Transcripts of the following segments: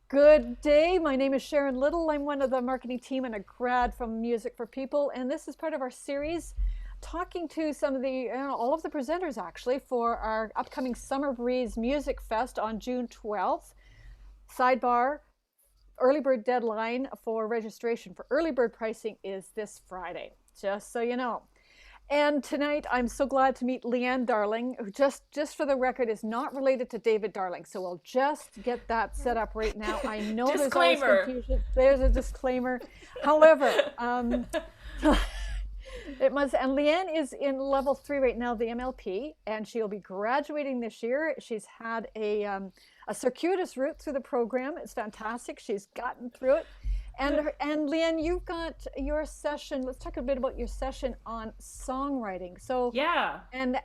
Good day. My name is Sharon Little. I'm one of the marketing team and a grad from Music for People. And this is part of our series talking to some of all of the presenters actually for our upcoming SummerBreeze MusicFest on June 12th. Sidebar, early bird deadline for registration for early bird pricing is this Friday, just so you know. And tonight, I'm so glad to meet Leanne Darling, who just for the record is not related to David Darling. So we'll just get that set up right now. I know there's always Disclaimer. confusion. There's a disclaimer. However, it must. And Leanne is in level 3 right now, the MLP, and she'll be graduating this year. She's had a circuitous route through the program. It's fantastic. She's gotten through it. And Leanne, you've got your session. Let's talk a bit about your session on songwriting. So Yeah. and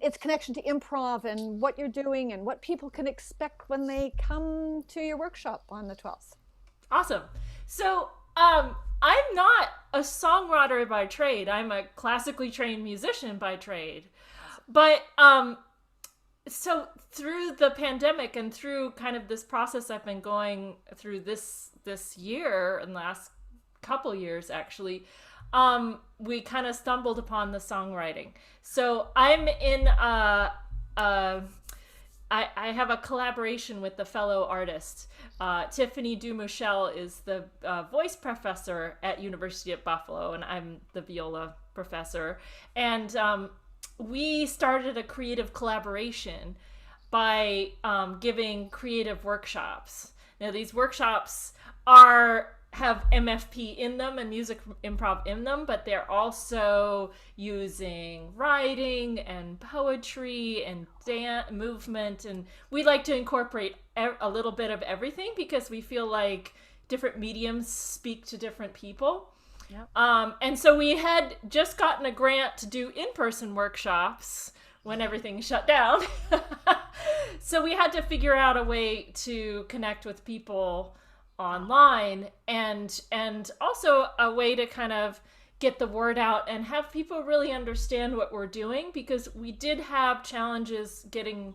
its connection to improv and what you're doing and what people can expect when they come to your workshop on the 12th. Awesome. So, I'm not a songwriter by trade. I'm a classically trained musician by trade. But so through the pandemic and through kind of this process I've been going through this year and last couple years actually, we kind of stumbled upon the songwriting. So I'm in I have a collaboration with the fellow artist. Tiffany Dumichel is the voice professor at University of Buffalo, and I'm the viola professor. And we started a creative collaboration by giving creative workshops. Now, these workshops have MFP in them and music improv in them, but they're also using writing and poetry and dance movement, and we like to incorporate a little bit of everything because we feel like different mediums speak to different people. Yep. And so we had just gotten a grant to do in-person workshops when everything shut down. So we had to figure out a way to connect with people online and also a way to kind of get the word out and have people really understand what we're doing, because we did have challenges getting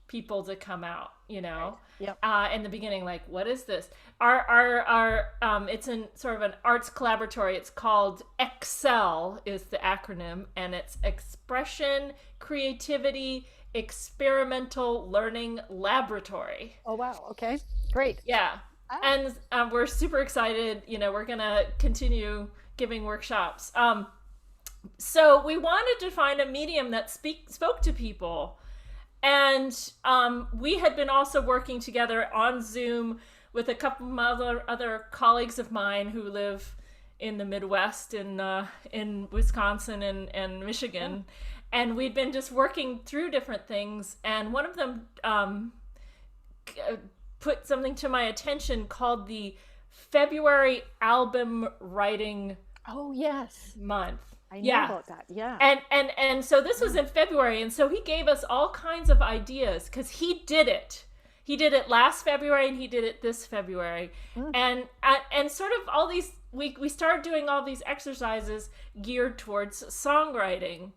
people to come out, Right. Yep. in the beginning, like, what is this? Our it's in sort of an arts collaboratory. It's called EXCEL is the acronym, and it's Expression, Creativity, Experimental Learning Laboratory. Oh wow. Okay. Great. Yeah. Ah. And we're super excited. We're going to continue giving workshops. So we wanted to find a medium that spoke to people. And we had been also working together on Zoom with a couple of other colleagues of mine who live in the Midwest in Wisconsin and Michigan. And we'd been just working through different things. And one of them put something to my attention called the February Album Writing Oh yes. Month. I know about that. Yeah. And so this was in February, and so he gave us all kinds of ideas because he did it. He did it last February and he did it this February. And sort of all these we started doing all these exercises geared towards songwriting.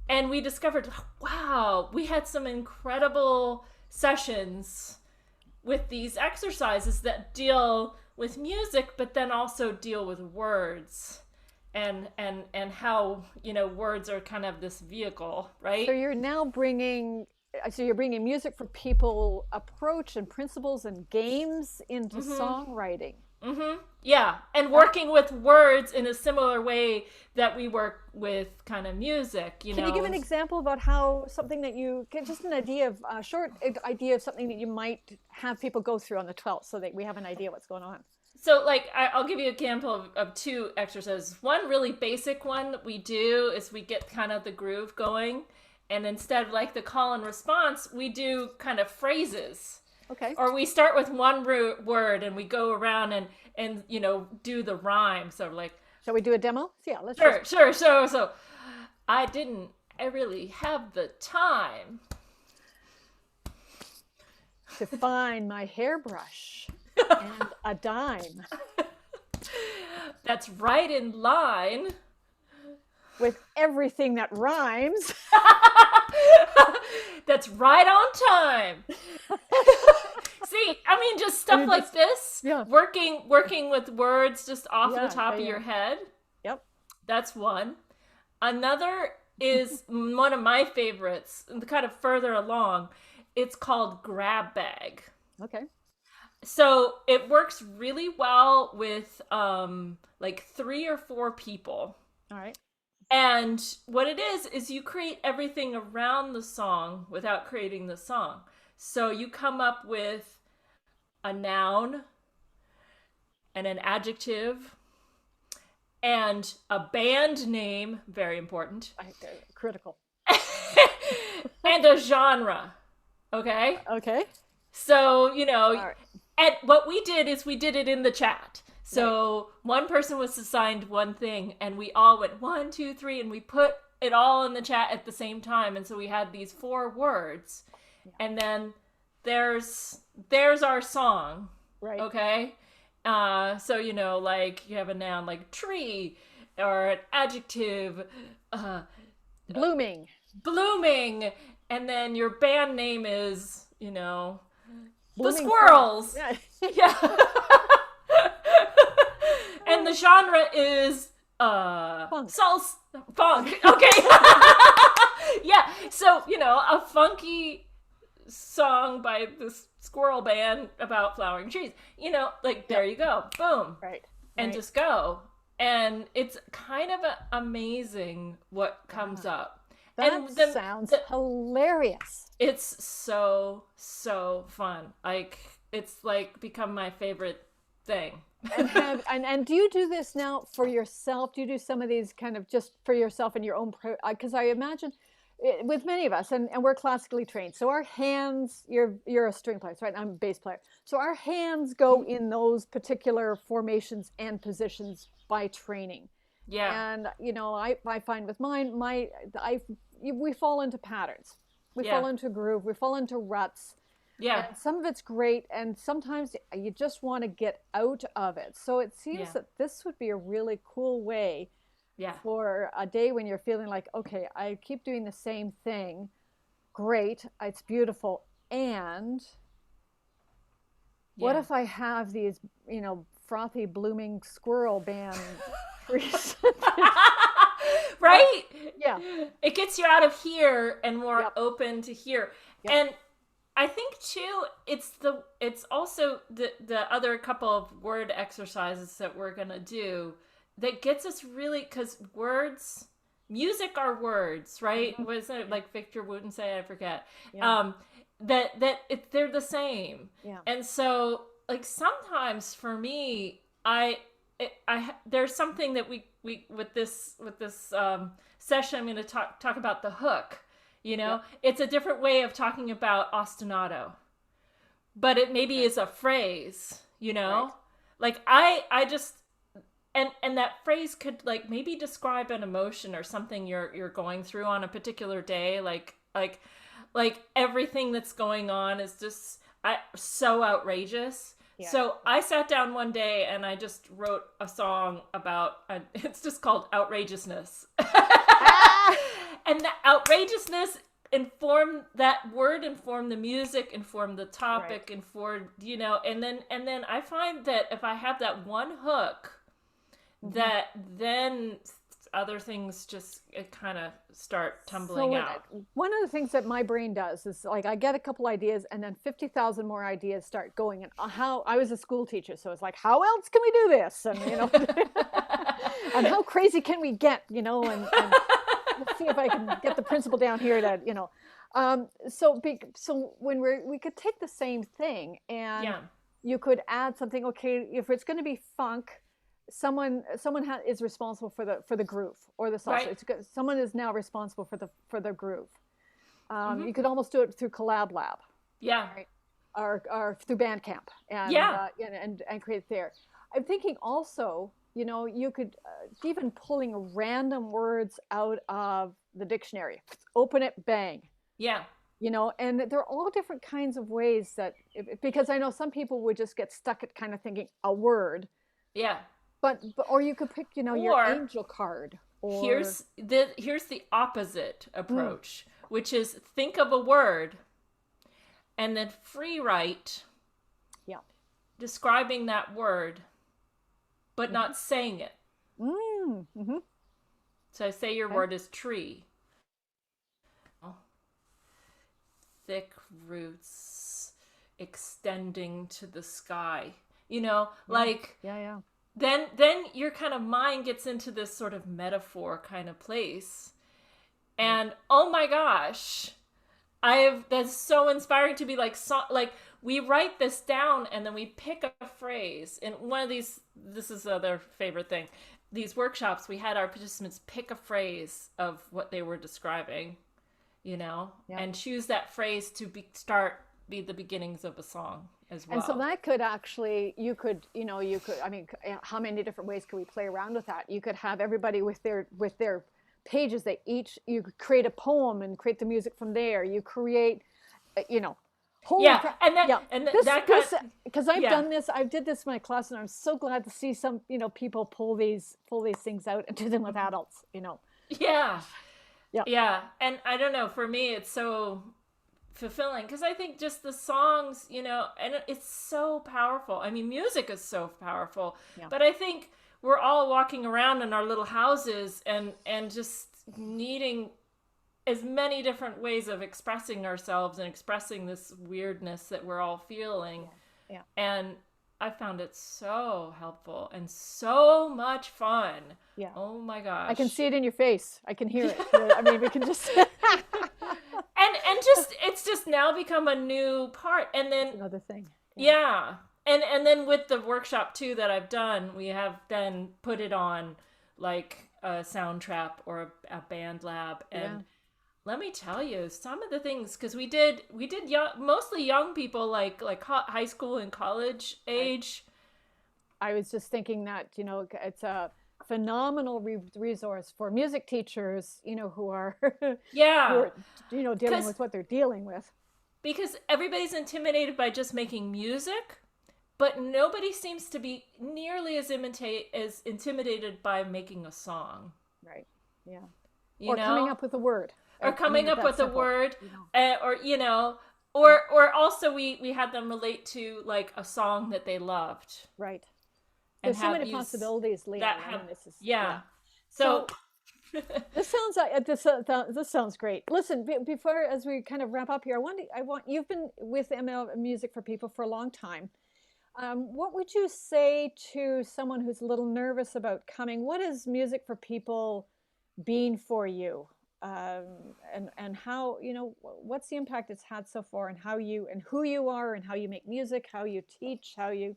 And we discovered, wow, we had some incredible sessions with these exercises that deal with music, but then also deal with words and how, words are kind of this vehicle, right? So you're bringing music for people approach and principles and games into songwriting. Yeah, and working with words in a similar way that we work with kind of music, Can you give an example about how something that just an idea of a short idea of something that you might have people go through on the 12th so that we have an idea what's going on? So, like, I'll give you an example of two exercises. One really basic one that we do is we get kind of the groove going, and instead of like the call and response, we do kind of phrases. Okay. Or we start with one word and we go around and do the rhyme. So like, Shall we do a demo? Yeah, let's sure. So I really have the time to find my hairbrush and a dime that's right in line with everything that rhymes. That's right on time. See, I mean, just stuff like this. Yeah. Working with words just off the top of your head. Yep. That's one. Another is one of my favorites, kind of further along. It's called grab bag. Okay. So it works really well with like 3 or 4 people. All right. And what it is you create everything around the song without creating the song. So you come up with a noun and an adjective and a band name, very important. Critical. And a genre. Okay? Okay. So, right. And what we did is we did it in the chat. So one person was assigned one thing, and we all went 1, 2, 3, and we put it all in the chat at the same time. And so we had these 4 words, and then there's our song. Right. Okay. So like you have a noun like tree, or an adjective, blooming, and then your band name is the Blooming Squirrels. Yeah. Yeah. And the genre is Funk. Funk. Okay. Yeah. So, a funky song by this squirrel band about flowering trees. There you go. Boom. Right. And just go. And it's kind of amazing what comes up. That sounds hilarious. It's so fun. Like, it's like become my favorite thing. And do you do this now for yourself? Do you do some of these kind of just for yourself and your own? Because I imagine with many of us, and we're classically trained, so our hands. You're a string player, right? I'm a bass player, so our hands go in those particular formations and positions by training. Yeah. And I find with mine, we fall into patterns. We fall into groove. We fall into ruts. Yeah. And some of it's great, and sometimes you just want to get out of it. So it seems that this would be a really cool way for a day when you're feeling like, okay, I keep doing the same thing. Great. It's beautiful. And what if I have these, frothy, blooming squirrel band trees? Right? Yeah. It gets you out of here and more open to here. Yep. And I think too, it's also the other couple of word exercises that we're gonna do that gets us really, because music are words, right? Mm-hmm. Wasn't it like Victor Wooten say? I forget. Yeah. They're the same. Yeah. And so, like, sometimes for me, there's something that we with this session, I'm going to talk about the hook. It's a different way of talking about ostinato, but it maybe is a phrase. Right. Like I just and that phrase could like maybe describe an emotion or something you're going through on a particular day. Like everything that's going on is just so outrageous. Yeah. So I sat down one day and I just wrote a song about, it's just called Outrageousness. And the outrageousness informed the music, informed the topic, informed, and then I find that if I have that one hook, that then other things just kind of start tumbling out. One of the things that my brain does is like I get a couple ideas and then 50,000 more ideas start going. And I was a school teacher, so it's like, how else can we do this? And and how crazy can we get? And let's see if I can get the principal down here to So when we could take the same thing and you could add something. Okay, if it's going to be funk, someone is responsible for the groove or the salsa. Right. Someone is now responsible for the groove. You could almost do it through Collab Lab. Yeah. Right? Or through Bandcamp and create there. I'm thinking also, you could even pulling random words out of the dictionary. Open it, bang. Yeah. And there are all different kinds of ways that, because I know some people would just get stuck at kind of thinking a word. Yeah. But or you could pick, your angel card. Or... Here's the opposite approach, which is think of a word and then free write Yeah. describing that word, but not saying it. Mm-hmm. So say your Okay. word is tree. Thick roots extending to the sky. Yeah. Like Yeah. Yeah. then your kind of mind gets into this sort of metaphor kind of place. Right. And oh my gosh, that's so inspiring to be like, like we write this down and then we pick a phrase. And one of these, this is their favorite thing. These workshops, we had our participants pick a phrase of what they were describing, Yeah. and choose that phrase to be the beginnings of a song as And so well. that could actually, I mean, how many different ways could we play around with that? You could have everybody with their pages. You could create a poem and create the music from there. You create, you know, holy Yeah, crap. and Yeah. This, that kind, this, because I've yeah, done this, I did this in my class, and I'm so glad to see some, people pull these things out and do them with adults. yeah, Yeah. yeah. And I don't know, for me, it's so fulfilling because I think just the songs, and it's so powerful. I mean, music is so powerful, Yeah. but I think we're all walking around in our little houses and just needing as many different ways of expressing ourselves and expressing this weirdness that we're all feeling. Yeah. And I found it so helpful and so much fun. Yeah. Oh my gosh. I can see it in your face. I can hear it. I mean, we can just. And just it's just now become a new part. And then Another thing. yeah. And then with the workshop too that I've done, we have then put it on like a sound trap or a band lab. And let me tell you some of the things, because we did mostly young people, like high school and college age. I was just thinking that, it's a phenomenal resource for music teachers, who are who Yeah, are, dealing with what they're dealing with. because everybody's intimidated by just making music, but nobody seems to be nearly as intimidated by making a song. Right. Yeah. You Or coming know, up with a word. or coming up with a word, You know. or or also we had them relate to like a song that they loved Right. and There's so have many used possibilities, Leanne. that I have mean, this is yeah. So So this sounds like this sounds great. Listen, before as we kind of wrap up here, I want you've been with ML Music for People for a long time. What would you say to someone who's a little nervous about coming? What is Music for People been for you? And how, what's the impact it's had so far, and how you and who you are, and how you make music, how you teach, how you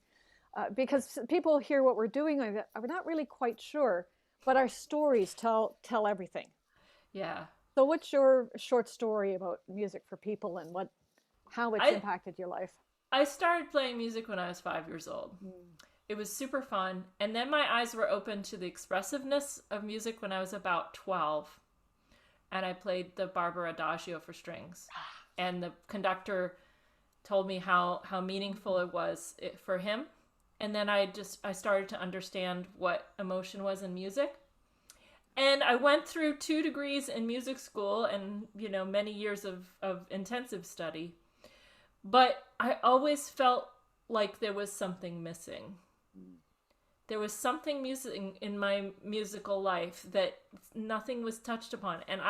because people hear what we're doing, we're not really quite sure, but our stories tell everything. yeah, So what's your short story about Music for People, and how it's I impacted your life? I started playing music when I was 5 years old. It was super fun, and then my eyes were open to the expressiveness of music when I was about 12, and I played the Barber Adagio for strings, and the conductor told me how meaningful it was for him. And then I started to understand what emotion was in music. And I went through 2 degrees in music school and, many years of intensive study. But I always felt like there was something missing. There was something missing in my musical life that nothing was touched upon. And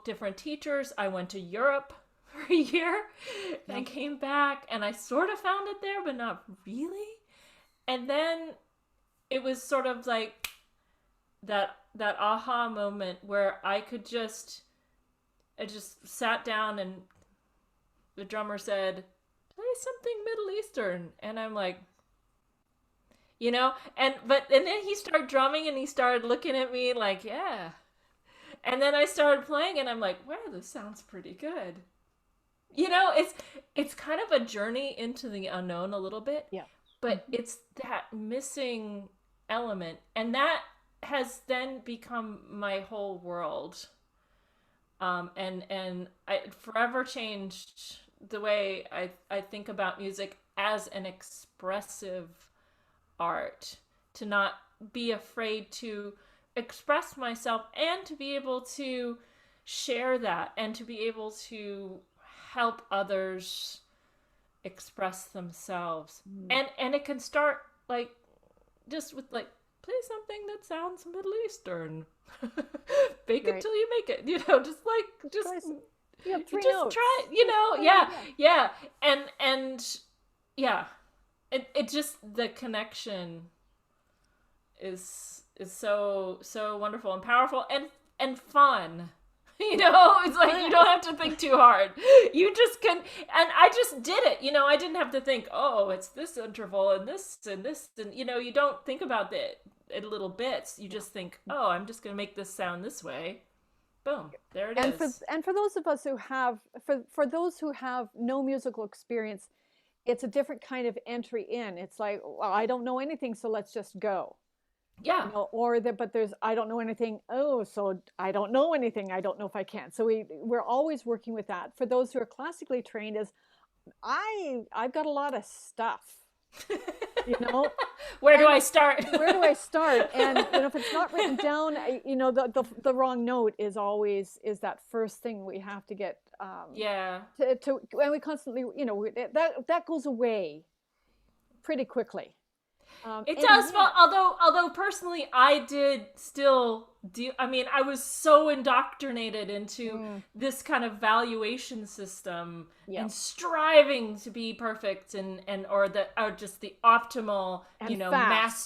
different teachers, I went to Europe for a year and I came back and I sort of found it there, but not really. And then it was sort of like that aha moment where I just sat down and the drummer said, play something Middle Eastern. And I'm like, and then he started drumming and he started looking at me like, yeah. And then I started playing and I'm like, wow, this sounds pretty good. It's kind of a journey into the unknown a little bit. Yeah. But it's that missing element, and that has then become my whole world. And it forever changed the way I think about music as an expressive art, to not be afraid to express myself and to be able to share that and to be able to help others express themselves. And it can start like just with like play something that sounds Middle Eastern. Fake it Right. till you make it. You know, just like Try some, you have you three just notes. try, you know, Yeah, yeah. And yeah. It just the connection is so wonderful and powerful and fun. You know, it's like you don't have to think too hard. You just can, and I just did it. You know, I didn't have to think, oh, it's this interval and this and this, and you know, you don't think about it in little bits. You just think, oh, I'm just gonna make this sound this way. Boom, there it and is. for those of us who have for those who have no musical experience, it's a different kind of entry in. It's like, well, I don't know anything, so let's just go. Yeah, Or that, but there's, I don't know anything. Oh, so I don't know anything. I don't know if I can. So we're always working with that. For those who are classically trained, is I've got a lot of stuff, you know, where do and I start? where do I start? And if it's not written down, the wrong note is always is that first thing we have to get Yeah. to and we constantly, that goes away pretty quickly. It And does, yet, well, although personally I did still do. I mean, I was so indoctrinated into this kind of valuation system yeah, and striving to be perfect or just the optimal, and fast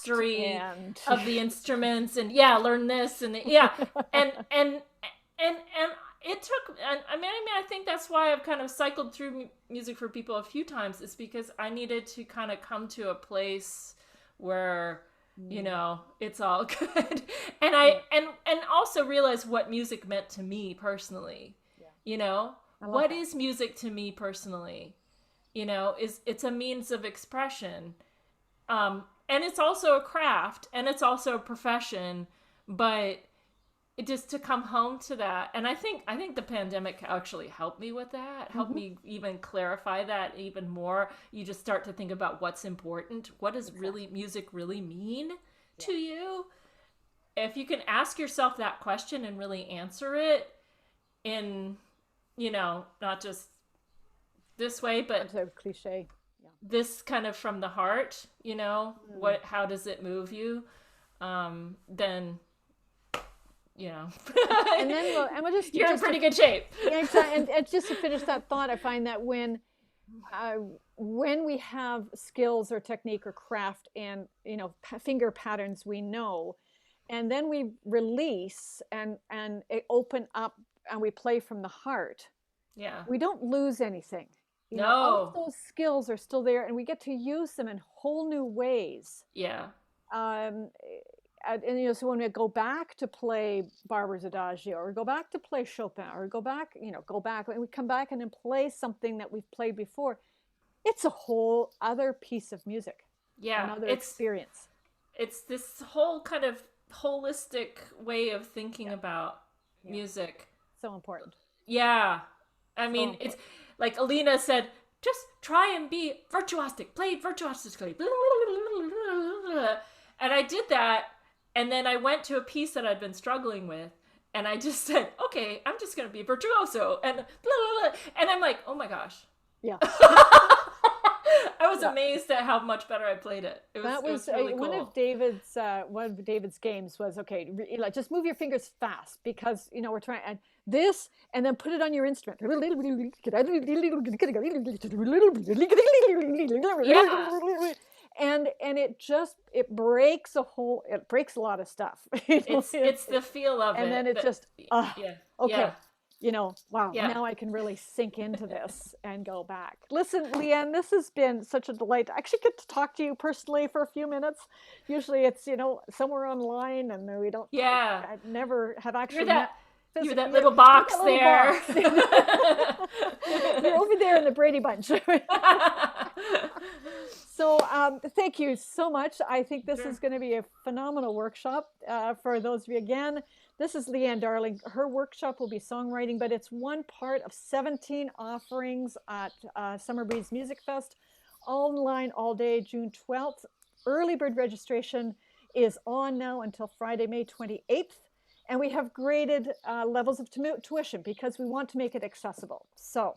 mastery and of the instruments and yeah, learn this and yeah, and it took and I think that's why I've kind of cycled through music for people a few times. Is because I needed to kind of come to a place where it's all good and yeah, and also realize what music meant to me personally. yeah. I love What that. is music to me personally? Is it's a means of expression, and it's also a craft and it's also a profession, but it just to come home to that. And I think the pandemic actually helped me with that, helped Hmm. me even clarify that even more. You just start to think about what's important. What does really Exactly. music really mean Yeah. to you? If you can ask yourself that question and really answer it in, not just this way, but That's a cliche. Yeah. this kind of from the heart, Mm. how does it move you? Then And then we'll you're in just to, pretty good shape. yeah, exactly. And just to finish that thought, I find that uh, when we have skills or technique or craft and finger patterns we know, and then we release and open up and we play from the heart, Yeah. we don't lose anything. All of No. those skills are still there, and we get to use them in whole new ways. Yeah. Um, so when we go back to play Barber's Adagio, or go back to play Chopin, or go back, and we come back and then play something that we've played before, it's a whole other piece of music, Yeah. another It's experience. it's this whole kind of holistic way of thinking Yeah, about yeah, music. so important, Yeah. I so mean, it's important. like Alina said, just try and be virtuosic, play virtuosically. And I did that, and then I went to a piece that I'd been struggling with, and I just said, okay, I'm just going to be virtuoso. And blah, blah, blah. And I'm like, oh my gosh. Yeah, I was yeah. amazed at how much better I played it. It was That it was was really one of cool. David's games was, okay, like, just move your fingers fast, because we're trying and this, and then put it on your instrument. Yeah. And it breaks a lot of stuff. It's the feel of And it then it that just, yeah. Yeah. okay, wow, Yeah. now I can really sink into this and go back. Listen, Leanne, this has been such a delight to actually get to talk to you personally for a few minutes. Usually it's, somewhere online, and we don't, Yeah. I never have You're actually met that you're that physically. little You're box that little there. box. You're over there in the Brady Bunch. So thank you so much. I think this Sure. is going to be a phenomenal workshop for those of you. Again, this is Leanne Darling. Her workshop will be songwriting, but it's one part of 17 offerings at SummerBreeze MusicFest, online all day, June 12th. Early bird registration is on now until Friday, May 28th. And we have graded levels of tuition because we want to make it accessible. So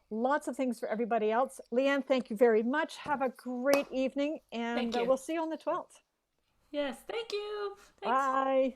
lots of things for everybody else. Leanne, thank you very much. Have a great evening, and Thank you. we'll see you on the 12th. Yes, thank you. Thanks. Bye.